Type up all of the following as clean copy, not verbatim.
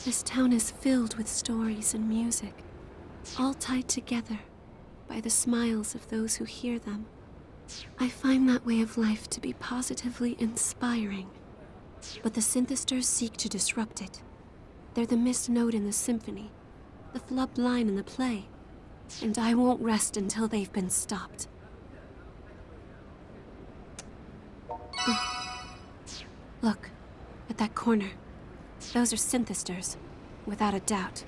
This town is filled with stories and music, all tied together by the smiles of those who hear them. I find that way of life to be positively inspiring. But the synthesters seek to disrupt it. They're the missed note in the symphony, the flubbed line in the play, and I won't rest until they've been stopped. Look, at that corner. Those are synthesters, without a doubt.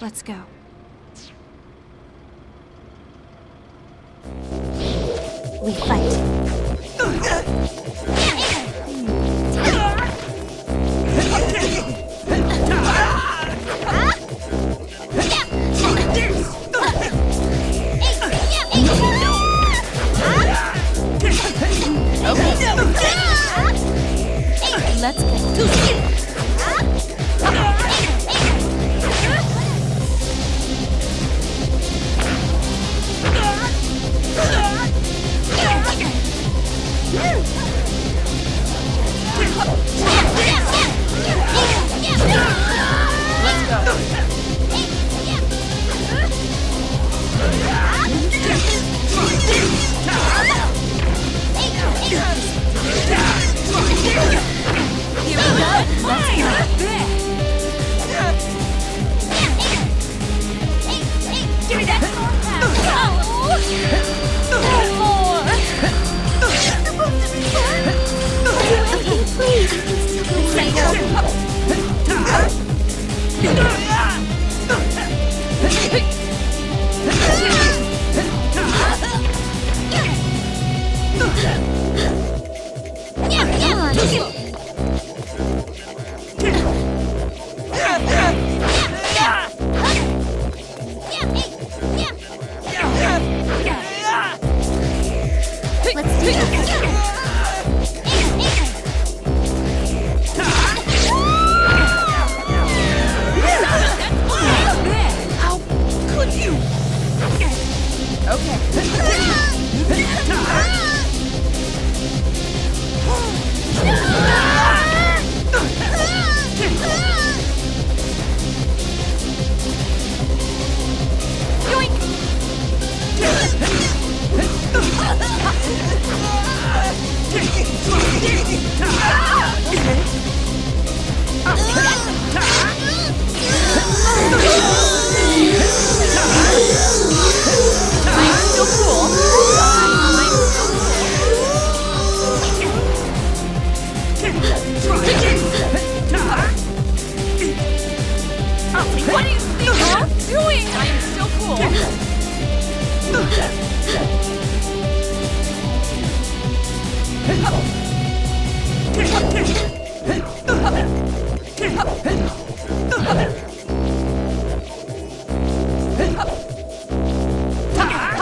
Let's go. We fight. Let's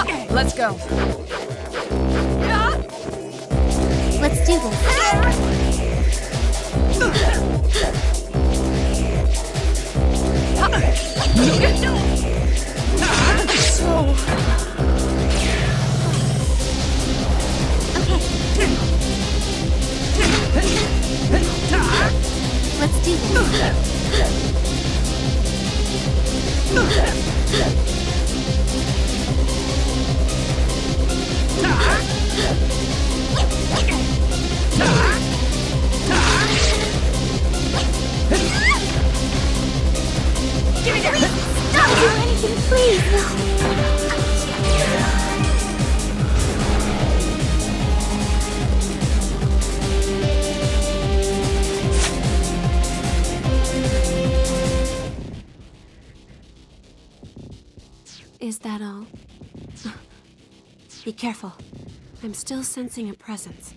go. Let's go. Let's do this. Let's do Give me that! Stop! Do anything, please! Is that all? Be careful. I'm still sensing a presence.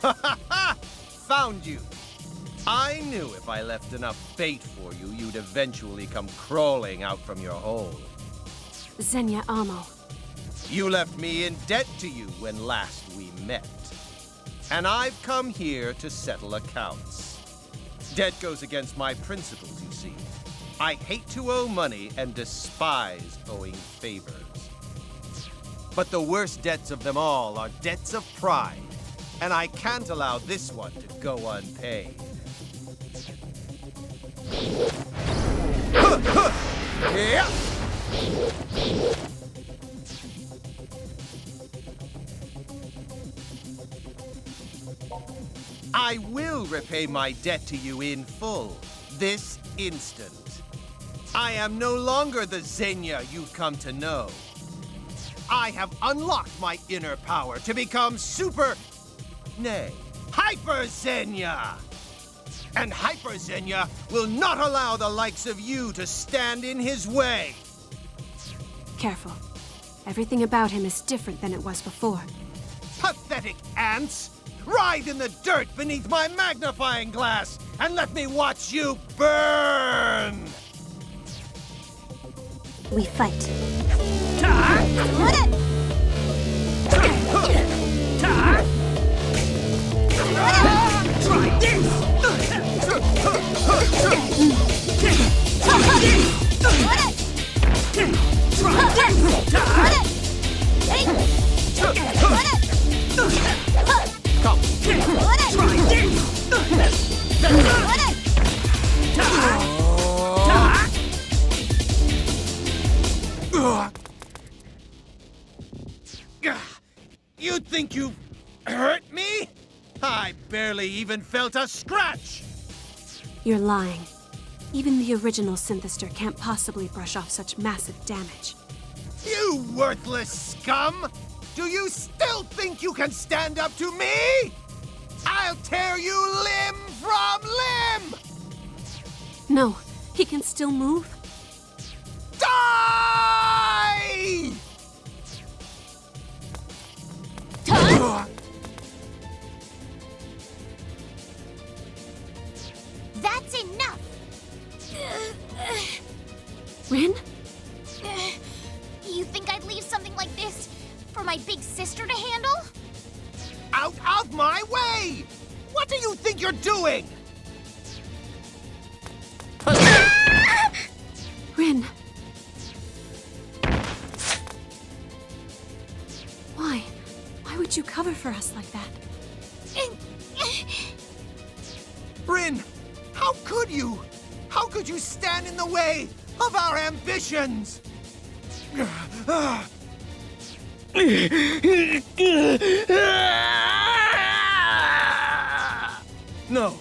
Ha ha ha! Found you! I knew if I left enough bait for you, you'd eventually come crawling out from your hole. Xenia Amo. You left me in debt to you when last we met. And I've come here to settle accounts. Debt goes against my principles, you see. I hate to owe money and despise owing favors. But the worst debts of them all are debts of pride, and I can't allow this one to go unpaid. Yeah. I will repay my debt to you in full, this instant. I am no longer the Xenia you've come to know. I have unlocked my inner power to become Hyper Xenia! And Hyper Xenia will not allow the likes of you to stand in his way! Careful. Everything about him is different than it was before. Pathetic ants! Ride in the dirt beneath my magnifying glass and let me watch you burn! We fight. Try this! Come. You think you've hurt me? I barely even felt a scratch! You're lying. Even the original Synthester can't possibly brush off such massive damage. You worthless scum! Do you still think you can stand up to me? I'll tear you limb from limb! No, he can still move. Die! That's enough! Rin? You think I'd leave something like this for my big sister to handle? Out of my way! What do you think you're doing? Rin. Why? Why would you cover for us like that? Bryn, how could you? How could you stand in the way of our ambitions? No,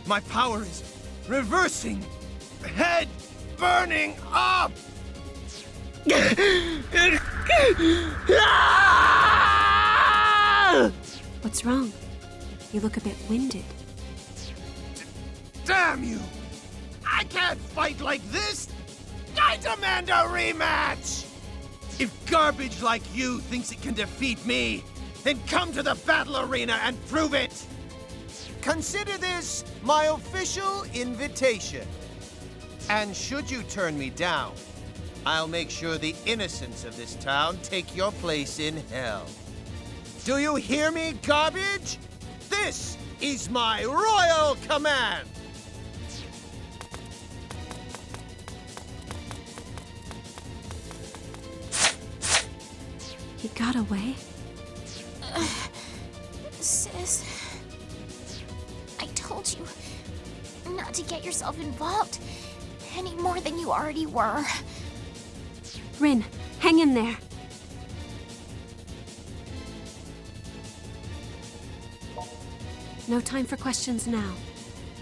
my power is reversing, head burning up. What's wrong? You look a bit winded. Damn you! I can't fight like this! I demand a rematch! If garbage like you thinks it can defeat me, then come to the battle arena and prove it! Consider this my official invitation. And should you turn me down, I'll make sure the innocents of this town take your place in hell. Do you hear me, garbage? This is my royal command! He got away? Sis, I told you not to get yourself involved any more than you already were. Rin, hang in there. No time for questions now.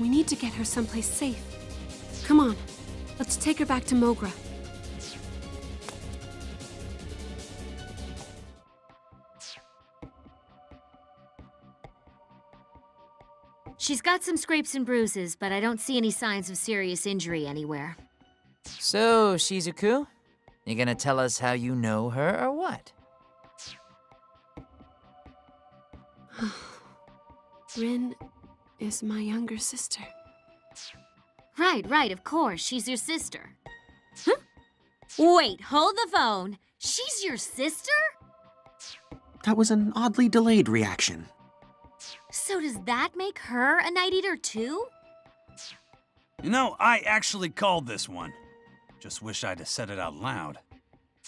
We need to get her someplace safe. Come on, let's take her back to Mogra. She's got some scrapes and bruises, but I don't see any signs of serious injury anywhere. So, Shizuku, you gonna tell us how you know her or what? Rin is my younger sister. Right, of course. She's your sister. Huh? Wait, hold the phone. She's your sister? That was an oddly delayed reaction. So does that make her a Night Eater too? You know, I actually called this one. Just wish I'd have said it out loud.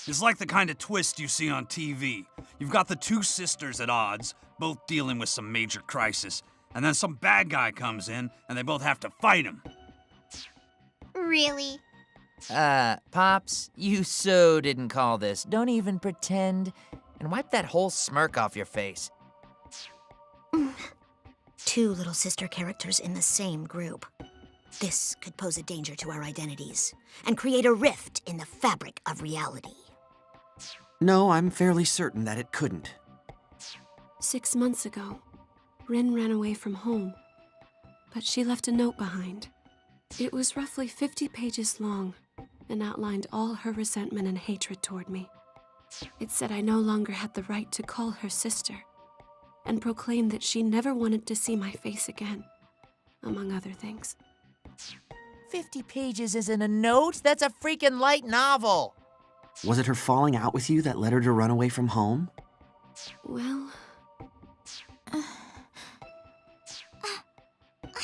It's like the kind of twist you see on TV. You've got the two sisters at odds, both dealing with some major crisis, and then some bad guy comes in, and they both have to fight him. Really? Pops, you so didn't call this. Don't even pretend. And wipe that whole smirk off your face. Two little sister characters in the same group. This could pose a danger to our identities and create a rift in the fabric of reality. No, I'm fairly certain that it couldn't. 6 months ago, Rin ran away from home, but she left a note behind. It was roughly 50 pages long and outlined all her resentment and hatred toward me. It said I no longer had the right to call her sister, and proclaimed that she never wanted to see my face again, among other things. 50 pages isn't a note. That's a freaking light novel. Was it her falling out with you that led her to run away from home? Well, I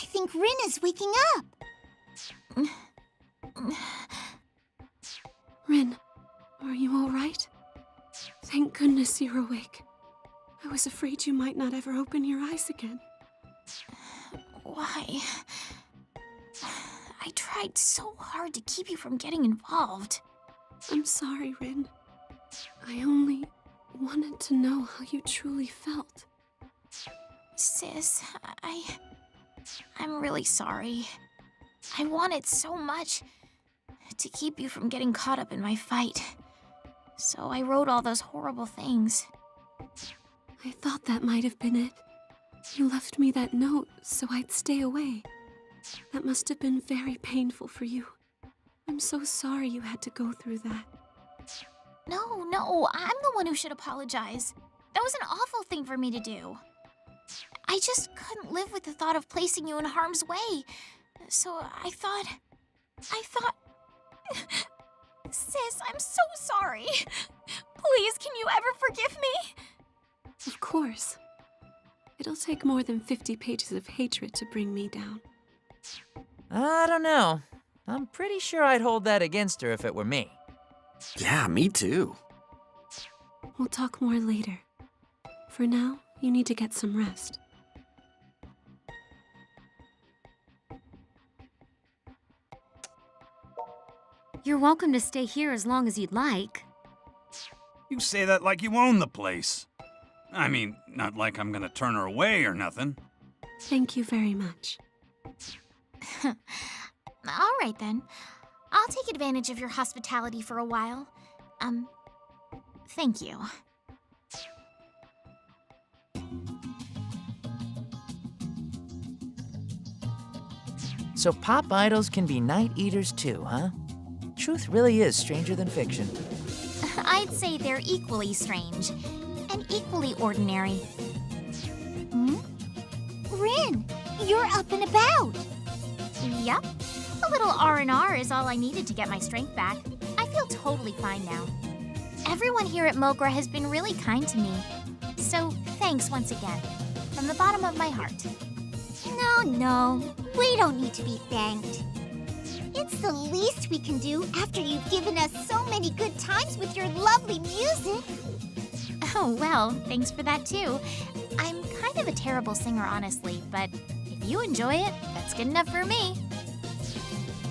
think Rin is waking up. Rin, are you all right? Thank goodness you're awake. I was afraid you might not ever open your eyes again. Why? I tried so hard to keep you from getting involved. I'm sorry, Rin. I only wanted to know how you truly felt. Sis, I'm really sorry. I wanted so much to keep you from getting caught up in my fight. So I wrote all those horrible things. I thought that might have been it. You left me that note so I'd stay away. That must have been very painful for you. I'm so sorry you had to go through that. No, I'm the one who should apologize. That was an awful thing for me to do. I just couldn't live with the thought of placing you in harm's way. So I thought... Sis, I'm so sorry. Please, can you ever forgive me? Of course. It'll take more than 50 pages of hatred to bring me down. I don't know. I'm pretty sure I'd hold that against her if it were me. Yeah, me too. We'll talk more later. For now, you need to get some rest. You're welcome to stay here as long as you'd like. You say that like you own the place. I mean, not like I'm gonna turn her away or nothing. Thank you very much. All right, then. I'll take advantage of your hospitality for a while. Thank you. So pop idols can be night eaters too, huh? Truth really is stranger than fiction. I'd say they're equally strange and equally ordinary. Rin, you're up and about. Yup. A little R&R is all I needed to get my strength back. I feel totally fine now. Everyone here at Mogra has been really kind to me. So thanks once again, from the bottom of my heart. No, we don't need to be thanked. It's the least we can do after you've given us so many good times with your lovely music. Oh, well, thanks for that too. I'm kind of a terrible singer, honestly, but if you enjoy it, that's good enough for me.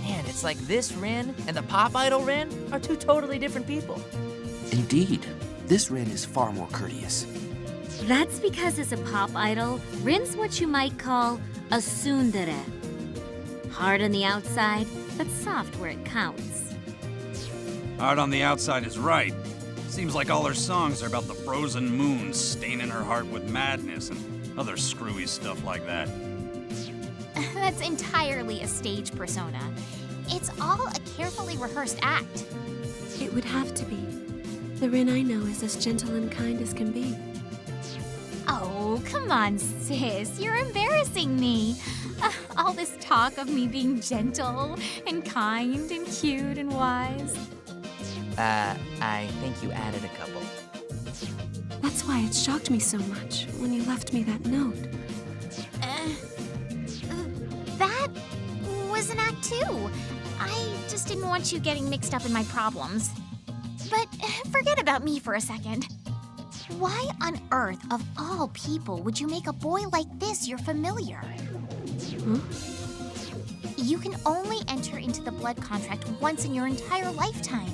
Man, it's like this Rin and the pop idol Rin are two totally different people. Indeed, this Rin is far more courteous. That's because as a pop idol, Rin's what you might call a tsundere. Hard on the outside, but soft where it counts. Hard on the outside is right. Seems like all her songs are about the frozen moon staining her heart with madness and other screwy stuff like that. That's entirely a stage persona. It's all a carefully rehearsed act. It would have to be. The Rin I know is as gentle and kind as can be. Oh, come on, sis. You're embarrassing me. All this talk of me being gentle and kind and cute and wise. I think you added a couple. That's why it shocked me so much when you left me that note. That was is an act too. I just didn't want you getting mixed up in my problems. But forget about me for a second. Why on earth, of all people, would you make a boy like this your familiar? Huh? You can only enter into the blood contract once in your entire lifetime.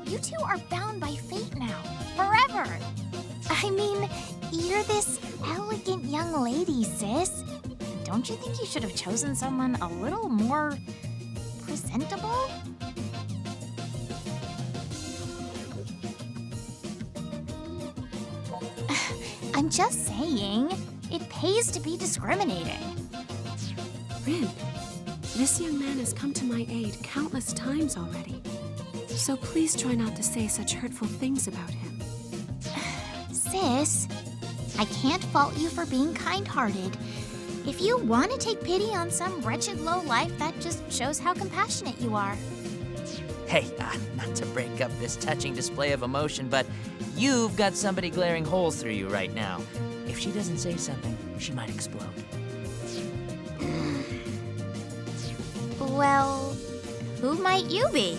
You two are bound by fate now, forever. I mean, you're this elegant young lady, sis. Don't you think you should have chosen someone a little more presentable? I'm just saying, it pays to be discriminating. Rin, this young man has come to my aid countless times already. So please try not to say such hurtful things about him. Sis, I can't fault you for being kind-hearted. If you want to take pity on some wretched lowlife, that just shows how compassionate you are. Hey, not to break up this touching display of emotion, but you've got somebody glaring holes through you right now. If she doesn't say something, she might explode. Well, who might you be?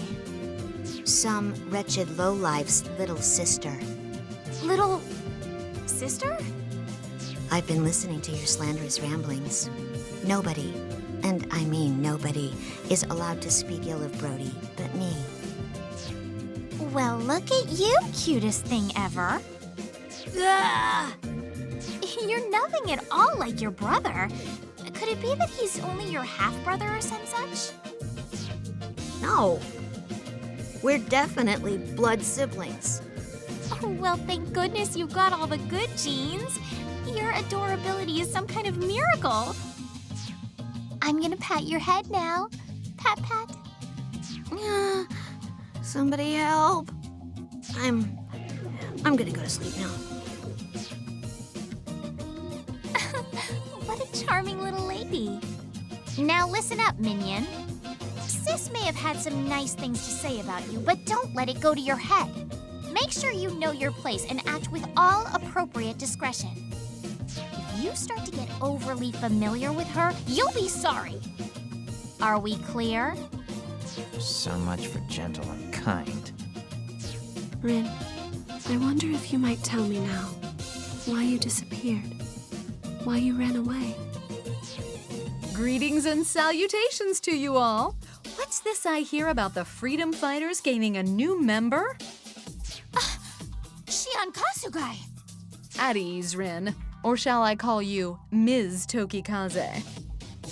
Some wretched lowlife's little sister. Little sister? I've been listening to your slanderous ramblings. Nobody, and I mean nobody, is allowed to speak ill of Brody but me. Well, look at you, cutest thing ever. Ugh. You're nothing at all like your brother. Could it be that he's only your half-brother or some such? No. We're definitely blood siblings. Oh, well, thank goodness you've got all the good genes. Your adorability is some kind of miracle. I'm gonna pat your head now. Pat, pat. Somebody help. I'm gonna go to sleep now. What a charming little lady. Now listen up, minion. Sis may have had some nice things to say about you, but don't let it go to your head. Make sure you know your place and act with all appropriate discretion. If you start to get overly familiar with her, you'll be sorry. Are we clear? So much for gentle and kind. Rin, I wonder if you might tell me now why you disappeared, why you ran away. Greetings and salutations to you all. What's this I hear about the freedom fighters gaining a new member? Shion Kasugai. At ease, Rin. Or shall I call you Ms. Tokikaze?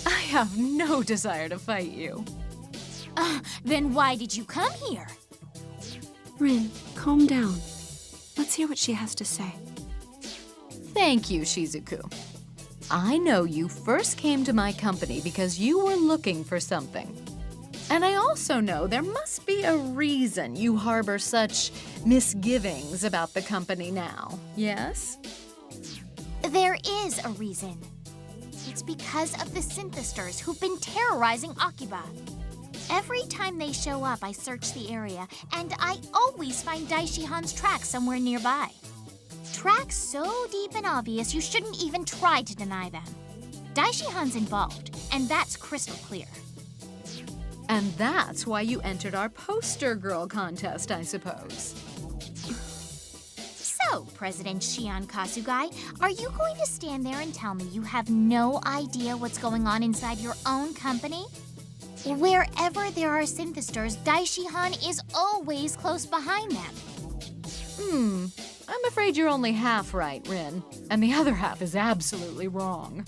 I have no desire to fight you. Then why did you come here? Rin, calm down. Let's hear what she has to say. Thank you, Shizuku. I know you first came to my company because you were looking for something. And I also know there must be a reason you harbor such misgivings about the company now, yes? There is a reason. It's because of the synthesters who've been terrorizing Akiba. Every time they show up, I search the area, and I always find Daishihan's tracks somewhere nearby. Tracks so deep and obvious you shouldn't even try to deny them. Daishihan's involved, and that's crystal clear. And that's why you entered our poster girl contest, I suppose. So, President Shion Kasugai, are you going to stand there and tell me you have no idea what's going on inside your own company? Wherever there are synthesters, Daishihan is always close behind them. I'm afraid you're only half right, Rin, and the other half is absolutely wrong.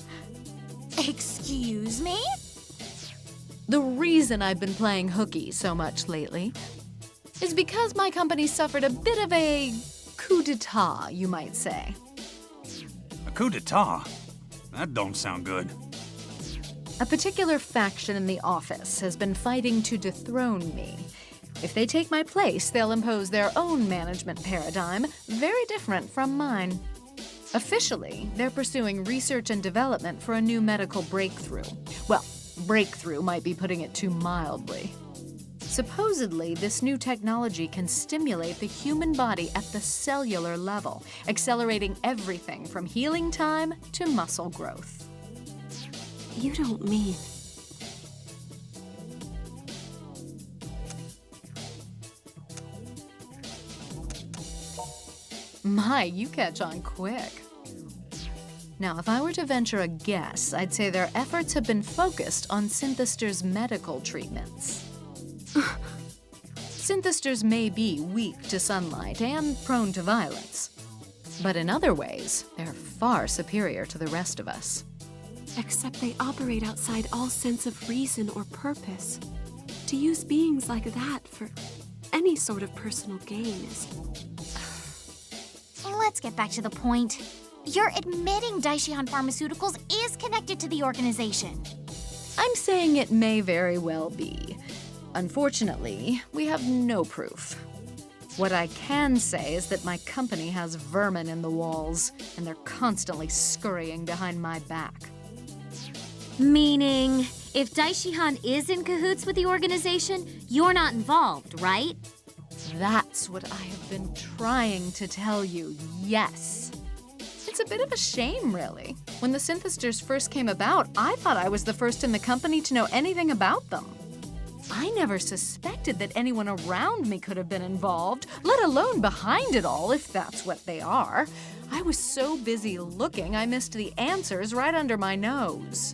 Excuse me? The reason I've been playing hooky so much lately is because my company suffered a bit of a coup d'etat, you might say. A coup d'etat? That don't sound good. A particular faction in the office has been fighting to dethrone me. If they take my place, they'll impose their own management paradigm, very different from mine. Officially, they're pursuing research and development for a new medical breakthrough. Well, breakthrough might be putting it too mildly. Supposedly, this new technology can stimulate the human body at the cellular level, accelerating everything from healing time to muscle growth. You don't mean... My, you catch on quick. Now, if I were to venture a guess, I'd say their efforts have been focused on Synthester's medical treatments. Synthesters may be weak to sunlight and prone to violence, but in other ways, they're far superior to the rest of us. Except they operate outside all sense of reason or purpose. To use beings like that for any sort of personal gain is... Let's get back to the point. You're admitting Daishihan Pharmaceuticals is connected to the organization. I'm saying it may very well be. Unfortunately, we have no proof. What I can say is that my company has vermin in the walls, and they're constantly scurrying behind my back. Meaning, if Daishihan is in cahoots with the organization, you're not involved, right? That's what I have been trying to tell you, yes. It's a bit of a shame, really. When the Synthesters first came about, I thought I was the first in the company to know anything about them. I never suspected that anyone around me could have been involved, let alone behind it all, if that's what they are. I was so busy looking, I missed the answers right under my nose.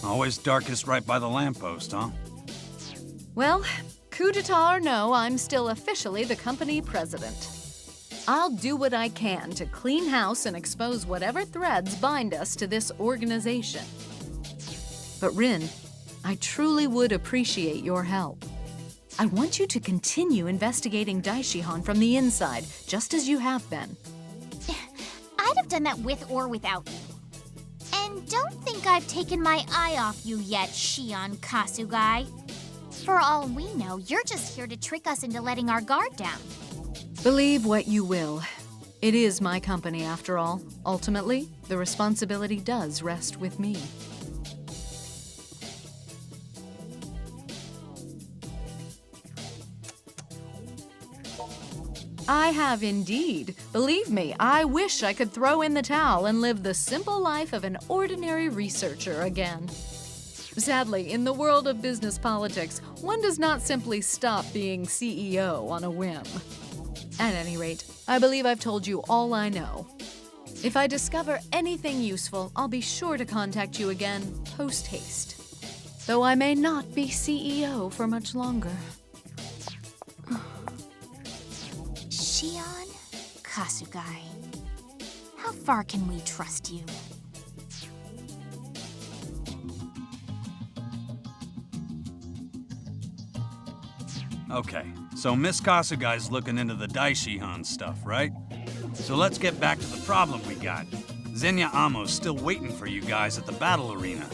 Always darkest right by the lamppost, huh? Well, coup d'etat or no, I'm still officially the company president. I'll do what I can to clean house and expose whatever threads bind us to this organization. But Rin, I truly would appreciate your help. I want you to continue investigating Daishihan from the inside, just as you have been. I'd have done that with or without you. And don't think I've taken my eye off you yet, Shion Kasugai. For all we know, you're just here to trick us into letting our guard down. Believe what you will. It is my company, after all. Ultimately, the responsibility does rest with me. I have indeed. Believe me, I wish I could throw in the towel and live the simple life of an ordinary researcher again. Sadly, in the world of business politics, one does not simply stop being CEO on a whim. At any rate, I believe I've told you all I know. If I discover anything useful, I'll be sure to contact you again post-haste. Though I may not be CEO for much longer. Shion Kasugai. How far can we trust you? Okay, so Miss Kasugai's looking into the Daishihan stuff, right? So let's get back to the problem we got. Zenya Amo's still waiting for you guys at the battle arena.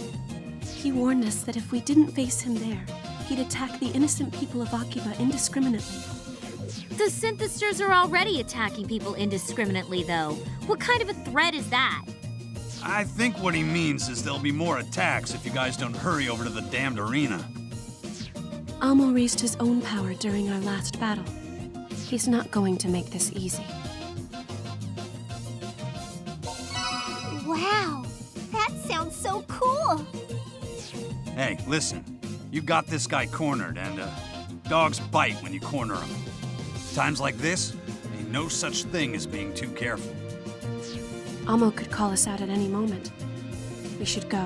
He warned us that if we didn't face him there, he'd attack the innocent people of Akiba indiscriminately. The Synthesters are already attacking people indiscriminately, though. What kind of a threat is that? I think what he means is there'll be more attacks if you guys don't hurry over to the damned arena. Amo raised his own power during our last battle. He's not going to make this easy. Wow, that sounds so cool. Hey, listen. You got this guy cornered, and dogs bite when you corner them. Times like this, ain't no such thing as being too careful. Amo could call us out at any moment. We should go.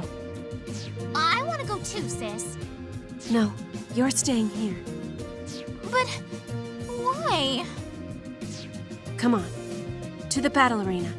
I want to go too, sis. No, you're staying here. But why? Come on, to the battle arena.